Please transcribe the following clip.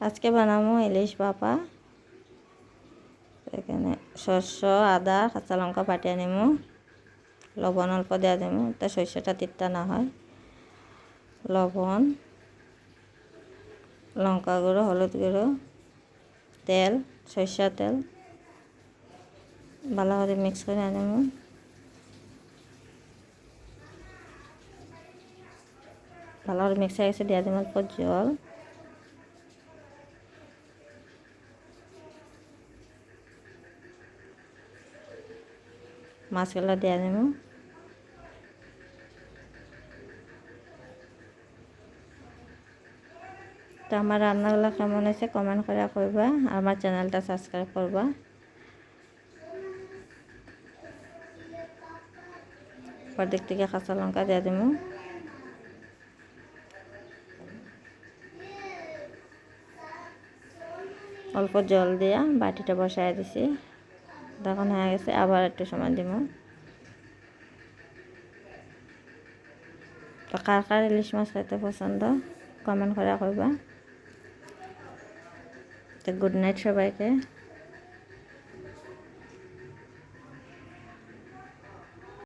আজকে বানাবো ইলিশ ভাপা। এখানে শস্য, আদা, কাঁচা লঙ্কা বাটিয়ে নেব, লবণ অল্প দিয়ে দেব, তা সর্ষেটা তিতা না হয়। লবণ, লঙ্কা গুঁড়ো, হলুদ গুঁড়ো, তেল, সর্ষের তেল ভালো করে মিক্স করে নেব। ভালো করে মিক্স হয়ে গেছে, দিয়ে দেবো অল্প জল। মাছগুলো দিয়ে দেব। তো আমার রান্নাগুলো কেমন হয়েছে কমেন্ট করে করবা, আর আমার চ্যানেলটা সাবস্ক্রাইব করবা। অর্ধেক থেকে কাঁচা লঙ্কা দিয়ে দেবো। অল্প জল দিয়া বাটিটা বসায় দিছি, তখন হয়ে গেছে। আবার একটু সময় দিব। তো কার কার ইলিশ মাছ খাইতে পছন্দ কমেন্ট করে কইবা। তো গুড নাইট সবাইকে।